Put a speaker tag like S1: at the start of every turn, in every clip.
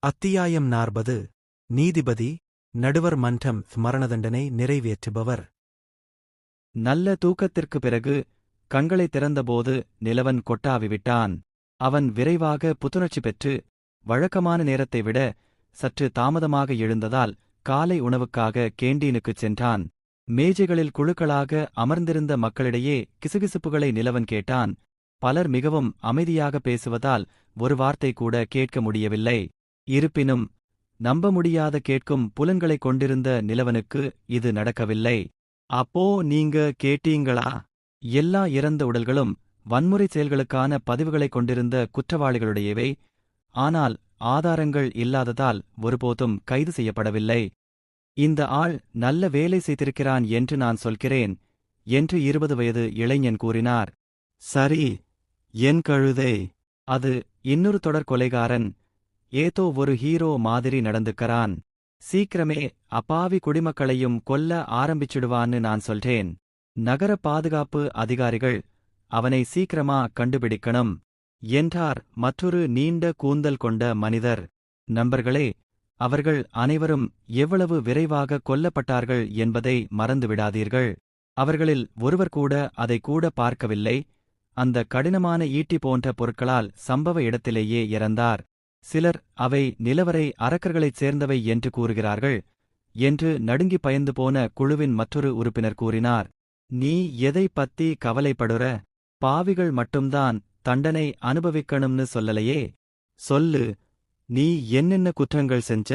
S1: அத்தியாயம் 40 நீதிபதி நடுவர் மன்றம் மரண தண்டனை நிறைவேற்றுபவர்.
S2: நல்ல தூக்கத்திற்குப் பிறகு கண்களைத் திறந்தபோது நிலவன் கொட்டாவிவிட்டான். அவன் விரைவாக புத்துணர்ச்சி பெற்று வழக்கமான நேரத்தை விட சற்று தாமதமாக எழுந்ததால் காலை உணவுக்காக கேண்டீனுக்குச் சென்றான். மேஜைகளில் குழுக்களாக அமர்ந்திருந்த மக்களிடையே கிசுகிசுப்புகளை நிலவன் கேட்டான். பலர் மிகவும் அமைதியாக பேசுவதால் ஒரு வார்த்தை கூட கேட்க முடியவில்லை. இருப்பினும் நம்ப முடியாத கேட்கும் புலன்களைக் கொண்டிருந்த நிலவனுக்கு இது நடக்கவில்லை. அப்போ நீங்க கேட்டீங்களா? எல்லா இறந்த உடல்களும் வன்முறை செயல்களுக்கான பதிவுகளைக் கொண்டிருந்த குற்றவாளிகளுடையவை. ஆனால் ஆதாரங்கள் இல்லாததால் ஒருபோதும் கைது செய்யப்படவில்லை. இந்த ஆள் நல்ல வேலை செய்திருக்கிறான் என்று நான் சொல்கிறேன் என்று 20 வயது இளைஞன் கூறினார். சரி, என் கழுதை. அது இன்னொரு தொடர் கொலைகாரன். ஏதோ ஒரு ஹீரோ மாதிரி நடந்துக்கறான். சீக்கிரமே அப்பாவி குடிமக்களையும் கொல்ல ஆரம்பிச்சிடுவான்னு நான் சொல்றேன். நகர பாதுகாப்பு அதிகாரிகள் அவனை சீக்கிரமா கண்டுபிடிக்கணும் என்றார் மற்றொரு நீண்ட கூந்தல் கொண்ட மனிதர். நண்பர்களே, அவர்கள் அனைவரும் எவ்வளவு விரைவாக கொல்லப்பட்டார்கள் என்பதை மறந்துவிடாதீர்கள். அவர்களில் ஒருவர் கூட அதை கூட பார்க்கவில்லை. அந்த கடினமான ஈட்டி போன்ற பொருட்களால் சம்பவ இடத்திலேயே இறந்தார். சிலர் அவை நிலவரை அரக்கர்களைச் சேர்ந்தவை என்று கூறுகிறார்கள் என்று நடுங்கி பயந்து போன குழுவின் மற்றொரு உறுப்பினர் கூறினார். நீ எதை பத்தி கவலைப்படுற? பாவிகள் மட்டும்தான் தண்டனை அனுபவிக்கணும்னு சொல்லலையே. சொல்லு, நீ என்னென்ன குற்றங்கள் செஞ்ச?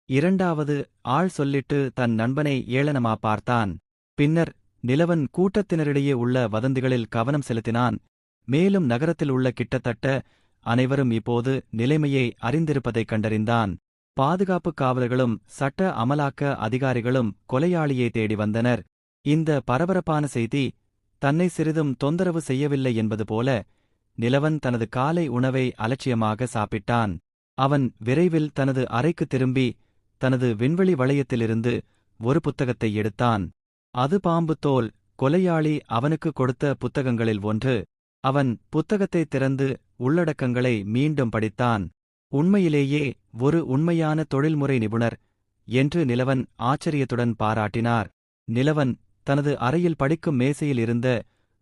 S2: இரண்டாவது ஆள் சொல்லிட்டு தன் நண்பனை ஏளனமா பார்த்தான். பின்னர் நிலவன் கூட்டத்தினரிடையே உள்ள வதந்திகளில் கவனம் செலுத்தினான். மேலும் நகரத்தில் உள்ள கிட்டத்தட்ட அனைவரும் இப்போது நிலைமையை அறிந்திருப்பதைக் கண்டறிந்தான். பாதுகாப்பு காவலர்களும் சட்ட அமலாக்க அதிகாரிகளும் கொலையாளியை தேடி வந்தனர். இந்த பரபரப்பான செய்தி தன்னை சிறிதும் தொந்தரவு செய்யவில்லை என்பது போல நிலவன் தனது காலை உணவை அலட்சியமாக சாப்பிட்டான். அவன் விரைவில் தனது அறைக்கு திரும்பி தனது விண்வெளி வளையத்திலிருந்து ஒரு புத்தகத்தை எடுத்தான். அது பாம்பு தோல். கொலையாளி அவனுக்கு கொடுத்த புத்தகங்களில் ஒன்று. அவன் புத்தகத்தை திறந்து உள்ளடக்கங்களை மீண்டும் படித்தான். உண்மையிலேயே ஒரு உண்மையான தொழில்முறை நிபுணர் என்று நிலவன் ஆச்சரியத்துடன் பாராட்டினார். நிலவன் தனது அறையில் படிக்கும் மேசையில் இருந்த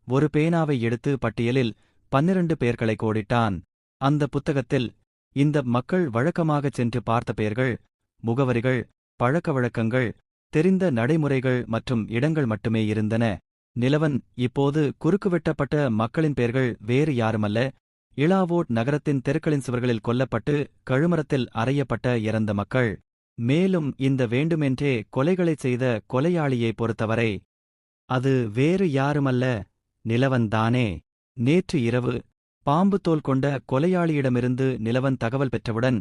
S2: ஒரு பேனாவை எடுத்து பட்டியலில் 12 பெயர்களை கோடிட்டான். அந்த புத்தகத்தில் இந்த மக்கள் வழக்கமாகச் சென்று பார்த்த பெயர்கள், முகவரிகள், பழக்கவழக்கங்கள், தெரிந்த நடைமுறைகள் மற்றும் இடங்கள் மட்டுமே இருந்தன. நிலவன் இப்போது குறுக்குவெட்டப்பட்ட மக்களின் பெயர்கள் வேறு யாருமல்ல, இளாவோட் நகரத்தின் தெருக்களின் சுவர்களில் கொல்லப்பட்டு கழுமரத்தில் அறையப்பட்ட இறந்த மக்கள். மேலும் இந்த வேண்டுமென்றே கொலைகளைச் செய்த கொலையாளியை பொறுத்தவரை அது வேறு யாருமல்ல, நிலவன்தானே. நேற்று இரவு பாம்பு தோல் கொண்ட கொலையாளியிடமிருந்து நிலவன் தகவல் பெற்றவுடன்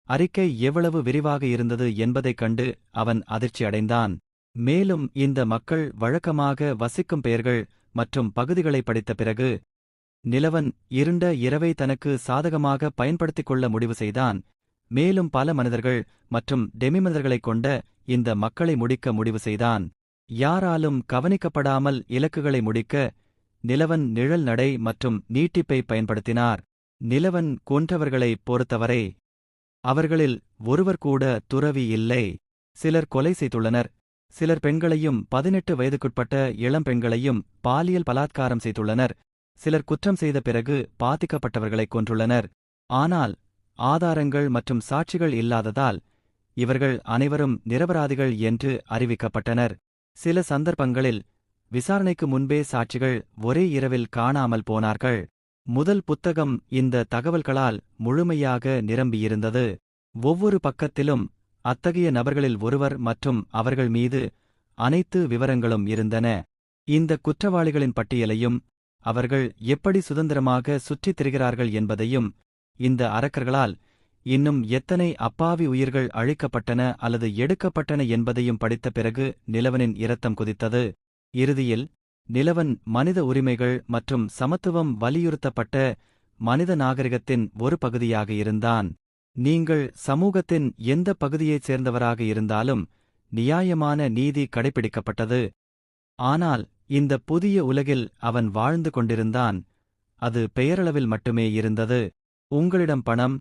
S2: அறிக்கை எவ்வளவு விரிவாக இருந்தது என்பதைக் கண்டு அவன் அதிர்ச்சி அடைந்தான். மேலும் இந்த மக்கள் வழக்கமாக வசிக்கும் பெயர்கள் மற்றும் பகுதிகளை படித்த பிறகு நிலவன் இருண்ட இரவை தனக்கு சாதகமாக பயன்படுத்திக் கொள்ள முடிவு செய்தான். மேலும் பல மனிதர்கள் மற்றும் டெமிமனிதர்களைக் கொண்ட இந்த மக்களை முடிக்க முடிவு செய்தான். யாராலும் கவனிக்கப்படாமல் இலக்குகளை முடிக்க நிலவன் நிழல் நடை மற்றும் நீட்டிப்பை பயன்படுத்தினார். நிலவன் கொன்றவர்களைப் பொறுத்தவரை அவர்களில் ஒருவர் கூட துறவி இல்லை. சிலர் கொலை செய்துள்ளனர். சிலர் பெண்களையும் 18 வயதுக்குட்பட்ட இளம் பெண்களையும் பாலியல் பலாத்காரம் செய்துள்ளனர். சிலர் குற்றம் செய்த பிறகு பாதிக்கப்பட்டவர்களைக் கொன்றுள்ளனர். ஆனால் ஆதாரங்கள் மற்றும் சாட்சிகள் இல்லாததால் இவர்கள் அனைவரும் நிரபராதிகள் என்று அறிவிக்கப்பட்டனர். சில சந்தர்ப்பங்களில் விசாரணைக்கு முன்பே சாட்சிகள் ஒரே இரவில் காணாமல் போனார்கள். முதல் புத்தகம் இந்த தகவல்களால் முழுமையாக நிரம்பியிருந்தது. ஒவ்வொரு பக்கத்திலும் அத்தகைய நபர்களில் ஒருவர் மற்றும் அவர்கள் மீது அனைத்து விவரங்களும் இருந்தன. இந்த குற்றவாளிகளின் பட்டியலையும் அவர்கள் எப்படி சுதந்திரமாக சுற்றித் திரிகிறார்கள் என்பதையும், இந்த அரக்கர்களால் இன்னும் எத்தனை அப்பாவி உயிர்கள் அழிக்கப்பட்டன அல்லது எடுக்கப்பட்டன என்பதையும் படித்த பிறகு நிலவனின் இரத்தம் குதித்தது. இறுதியில் நிலவன் மனித உரிமைகள் மற்றும் சமத்துவம் வலியுறுத்தப்பட்ட மனித நாகரிகத்தின் ஒரு பகுதியாக இருந்தான். நீங்கள் சமூகத்தின் எந்த பகுதியைச் சேர்ந்தவராக இருந்தாலும் நியாயமான நீதி கடைப்பிடிக்கப்பட்டது. ஆனால் இந்த புதிய உலகில் அவன் வாழ்ந்து கொண்டிருந்தான். அது பெயரளவில் மட்டுமே இருந்தது. உங்களிடம் பணம்,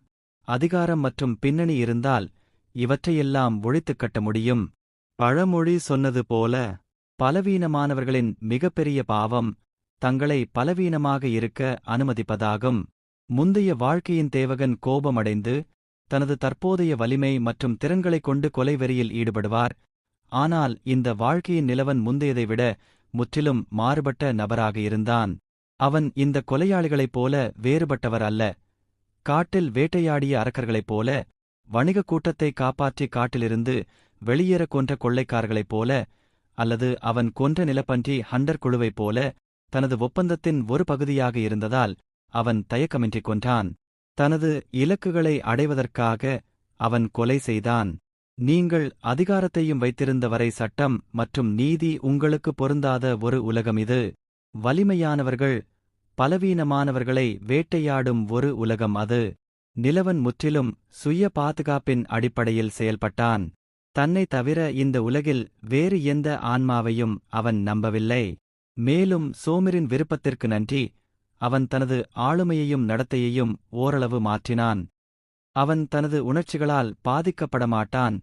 S2: அதிகாரம் மற்றும் பின்னணி இருந்தால் இவற்றையெல்லாம் ஒழித்துக் கட்ட முடியும். பழமொழி சொன்னது போல, பலவீனமானவர்களின் மிகப்பெரிய பாவம் தங்களை பலவீனமாக இருக்க அனுமதிப்பதாகும். முந்தைய வாழ்க்கையின் தேவகன் கோபமடைந்து தனது தற்போதைய வலிமை மற்றும் திறன்களைக் கொண்டு கொலைவெறியில் ஈடுபடுவார். ஆனால் இந்த வாழ்க்கையின் நிலவன் முந்தையதை விட முற்றிலும் மாறுபட்ட நபராக இருந்தான். அவன் இந்த கொலையாளிகளைப் போல வேறுபட்டவர் அல்ல. காட்டில் வேட்டையாடிய அரக்கர்களைப் போல, வணிகக் கூட்டத்தை காப்பாற்றி காட்டிலிருந்து வெளியேறக் கொன்ற கொள்ளைக்காரர்களைப் போல, அல்லது அவன் கொன்ற நிலப்பன்றி ஹண்டர் குழுவைப் போல தனது ஒப்பந்தத்தின் ஒரு பகுதியாக இருந்ததால் அவன் தயக்கமின்றி கொன்றான். தனது இலக்குகளை அடைவதற்காக அவன் கொலை செய்தான். நீங்கள் அதிகாரத்தையும் வைத்திருந்த வரை சட்டம் மற்றும் நீதி உங்களுக்கு பொருந்தாத ஒரு உலகம் இது. வலிமையானவர்கள் பலவீனமானவர்களை வேட்டையாடும் ஒரு உலகம் அது. நிலவன் முற்றிலும் சுய பாதுகாப்பின் அடிப்படையில் செயல்பட்டான். தன்னை தவிர இந்த உலகில் வேறு எந்த ஆன்மாவையும் அவன் நம்பவில்லை. மேலும் சோமரின் விருப்பத்திற்கு நன்றி அவன் தனது ஆளுமையையும் நடத்தையையும் ஓரளவு மாற்றினான். அவன் தனது உணர்ச்சிகளால் பாதிக்கப்படமாட்டான்,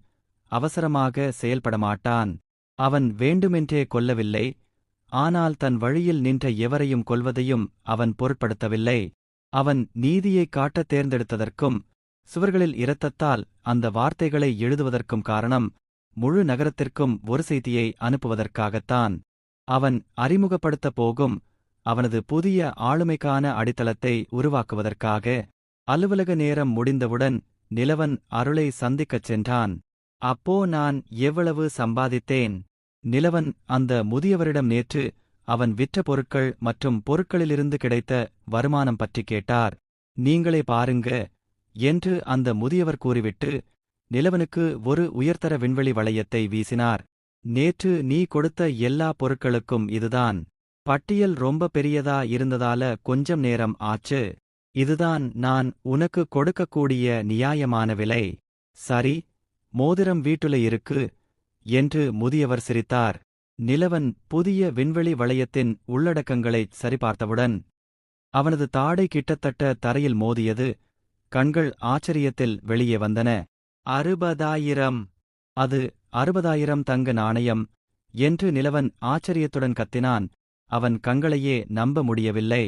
S2: அவசரமாக செயல்படமாட்டான். அவன் வேண்டுமென்றே கொல்லவில்லை, ஆனால் தன் வழியில் நின்ற எவரையும் கொல்வதையும் அவன் பொருட்படுத்தவில்லை. அவன் நீதியைக் காட்டத் தேர்ந்தெடுத்ததற்கும் சுவர்களில் இரத்தத்தால் அந்த வார்த்தைகளை எழுதுவதற்கும் காரணம் முழு நகரத்திற்கும் ஒரு செய்தியை அனுப்புவதற்காகத்தான். அவன் அறிமுகப்படுத்தப் போகும் அவனது புதிய ஆளுமைக்கான அடித்தளத்தை உருவாக்குவதற்காக. அலுவலக நேரம் முடிந்தவுடன் நிலவன் அருளை சந்திக்கச் சென்றான். அப்போ நான் எவ்வளவு சம்பாதித்தேன்? நிலவன் அந்த முதியவரிடம் நேற்று அவன் விற்ற பொருட்கள் மற்றும் பொருட்களிலிருந்து கிடைத்த வருமானம் பற்றி கேட்டார். நீங்களே பாருங்க என்று அந்த முதியவர் கூறிவிட்டு நிலவனுக்கு ஒரு உயர்தர விண்வெளி வளையத்தை வீசினார். நேற்று நீ கொடுத்த எல்லா பொருட்களுக்கும் இதுதான். பட்டியல் ரொம்ப பெரியதா இருந்ததால கொஞ்சம் நேரம் ஆச்சு. இதுதான் நான் உனக்கு கொடுக்கக்கூடிய நியாயமான விலை. சரி, மோதிரம் வீட்டுல இருக்கு என்று முதியவர் சிரித்தார். நிலவன் புதிய விண்வெளி வளையத்தின் உள்ளடக்கங்களைச் சரிபார்த்தவுடன் அவனது தாடை கிட்டத்தட்ட தரையில் மோதியது. கண்கள் ஆச்சரியத்தில் வெளியே வந்தன. 60,000! அது 60,000 தங்க நாணயம் என்று நிலவன் ஆச்சரியத்துடன் கத்தினான். அவன் கண்களையே நம்ப முடியவில்லை.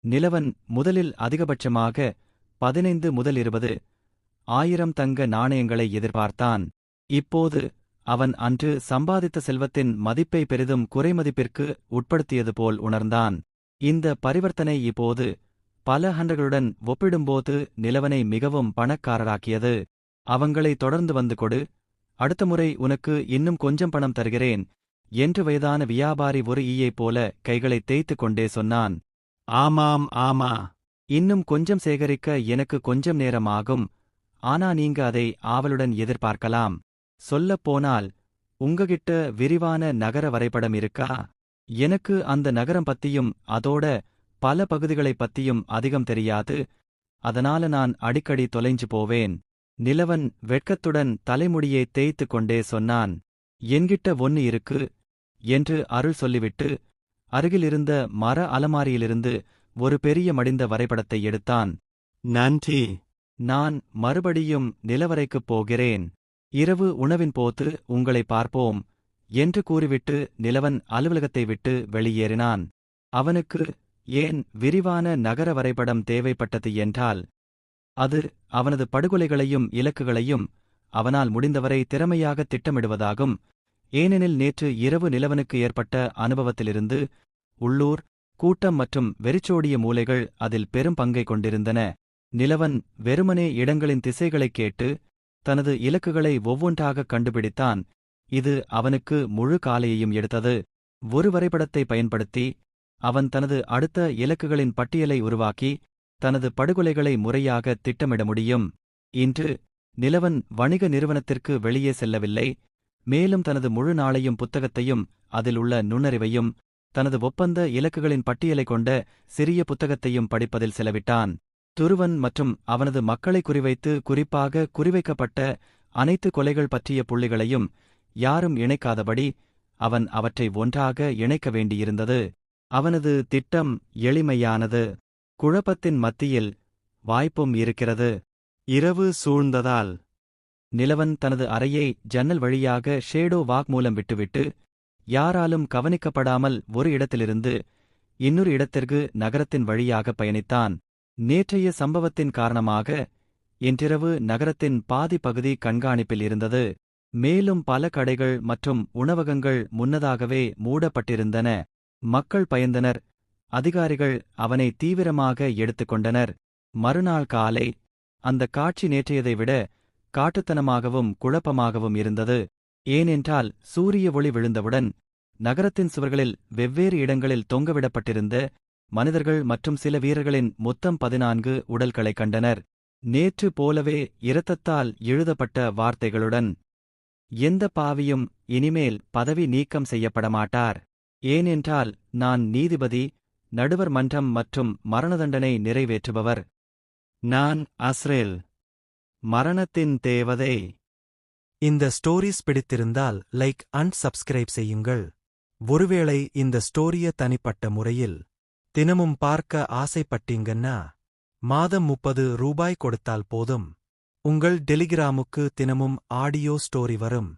S2: நிலவன் முதலில் அதிகபட்சமாக 15 முதல் 20,000 தங்க நாணயங்களை எதிர்பார்த்தான். இப்போது அவன் அன்று சம்பாதித்த செல்வத்தின் மதிப்பை பெரிதும் குறைமதிப்பிற்கு உட்படுத்தியது போல் உணர்ந்தான். இந்த பரிவர்த்தனை இப்போது பல ஹண்டர்களுடன் ஒப்பிடும்போது நிலவனை மிகவும் பணக்காரராக்கியது. அவங்களை தொடர்ந்து வந்து கொடு, அடுத்த முறை உனக்கு இன்னும் கொஞ்சம் பணம் தருகிறேன் என்று வயதான வியாபாரி ஒரு ஈயைப் போல கைகளைத் தேய்த்துக் கொண்டே சொன்னான். ஆமாம், ஆமா, இன்னும் கொஞ்சம் சேகரிக்க எனக்கு கொஞ்சம் நேரம் ஆகும். ஆனா நீங்க அதை ஆவலுடன் எதிர்பார்க்கலாம். சொல்லப்போனால் உங்ககிட்ட விரிவான நகர வரைபடம் இருக்கா? எனக்கு அந்த நகரம் பத்தியும் அதோட பல பகுதிகளைப் பத்தியும் அதிகம் தெரியாது. அதனால நான் அடிக்கடி தொலைஞ்சு போவேன். நிலவன் வெட்கத்துடன் தலைமுடியைத் தேய்த்துக் கொண்டே சொன்னான். என்கிட்ட ஒன்னு இருக்கு என்று அருள் சொல்லிவிட்டு அருகிலிருந்த மர அலமாரியிலிருந்து ஒரு பெரிய மடிந்த வரைபடத்தை எடுத்தான். நன்றி, நான் மறுபடியும் நிலவரைக்குப் போகிறேன். இரவு உணவின் போது உங்களை பார்ப்போம் என்று கூறிவிட்டு நிலவன் அலுவலகத்தை விட்டு வெளியேறினான். அவனுக்கு ஏன் விரிவான நகர வரைபடம் தேவைப்பட்டது என்றால், அது அவனது படுகொலைகளையும் இலக்குகளையும் அவனால் முடிந்தவரை திறமையாக திட்டமிடுவதாகும். ஏனெனில் நேற்று இரவு நிலவனுக்கு ஏற்பட்ட அனுபவத்திலிருந்து உள்ளூர் கூட்டம் மற்றும் வெறிச்சோடிய மூலைகள் அதில் பெரும் பங்கை கொண்டிருந்தன. நிலவன் வெறுமனே இடங்களின் திசைகளைக் கேட்டு தனது இலக்குகளை ஒவ்வொன்றாகக் கண்டுபிடித்தான். இது அவனுக்கு முழு காலையையும் எடுத்தது. ஒரு வரைபடத்தை பயன்படுத்தி அவன் தனது அடுத்த இலக்குகளின் பட்டியலை உருவாக்கி தனது படுகொலைகளை முறையாக திட்டமிட முடியும். இன்று நிலவன் வணிக நிறுவனத்திற்கு வெளியே செல்லவில்லை. மேலும் தனது முழு நாளையும் புத்தகத்தையும் அதில் உள்ள நுண்ணறிவையும் தனது ஒப்பந்த இலக்குகளின் பட்டியலை கொண்ட சிறிய புத்தகத்தையும் படிப்பதில் செலவிட்டான். துருவன் மற்றும் அவனது மக்களை குறிவைத்து குறிப்பாக குறிவைக்கப்பட்ட அனைத்து கொலைகள் பற்றிய புள்ளிகளையும் யாரும் இணைக்காதபடி அவன் அவற்றை ஒன்றாக இணைக்க வேண்டியிருந்தது. அவனது திட்டம் எளிமையானது. குழப்பத்தின் மத்தியில் வாய்ப்பும் இருக்கிறது. இரவு சூழ்ந்ததால் நிலவன் தனது அறையை ஜன்னல் வழியாக ஷேடோ வாக் மூலம் விட்டுவிட்டு யாராலும் கவனிக்கப்படாமல் ஒரு இடத்திலிருந்து இன்னொரு இடத்திற்கு நகரத்தின் வழியாக பயணித்தான். நேற்றைய சம்பவத்தின் காரணமாக இன்றிரவு நகரத்தின் பாதி பகுதி கண்காணிப்பில் இருந்தது. மேலும் பல கடைகள் மற்றும் உணவகங்கள் முன்னதாகவே மூடப்பட்டிருந்தன. மக்கள் பயந்தனர். அதிகாரிகள் அவனை தீவிரமாக எடுத்துக்கொண்டனர். மறுநாள் காலை அந்த காட்சி நேற்றையதை விட காட்டுத்தனமாகவும் குழப்பமாகவும் இருந்தது. ஏனென்றால் சூரிய ஒளி விழுந்தவுடன் நகரத்தின் சுவர்களில் வெவ்வேறு இடங்களில் தொங்கவிடப்பட்டிருந்த மனிதர்கள் மற்றும் சில வீரர்களின் மொத்தம் 14 உடல்களை கண்டனர். நேற்று போலவே இரத்தத்தால் எழுதப்பட்ட வார்த்தைகளுடன், எந்த பாவியும் இனிமேல் பதவி நீக்கம் செய்யப்படமாட்டார். ஏனென்றால் நான் நீதிபதி, நடுவர் மன்றம் மற்றும் மரணதண்டனை நிறைவேற்றுபவர். நான் அஸ்ரேல், மரணத்தின் தேவதை.
S1: இந்த ஸ்டோரிஸ் பிடித்திருந்தால் லைக் அண்ட் சப்ஸ்கிரைப் செய்யுங்கள். ஒருவேளை இந்த ஸ்டோரிய தனிப்பட்ட முறையில் தினமும் பார்க்க ஆசைப்பட்டீங்கன்னா மாதம் 30 ரூபாய் கொடுத்தால் போதும். உங்கள் டெலிகிராமுக்கு தினமும் ஆடியோ ஸ்டோரி வரும்.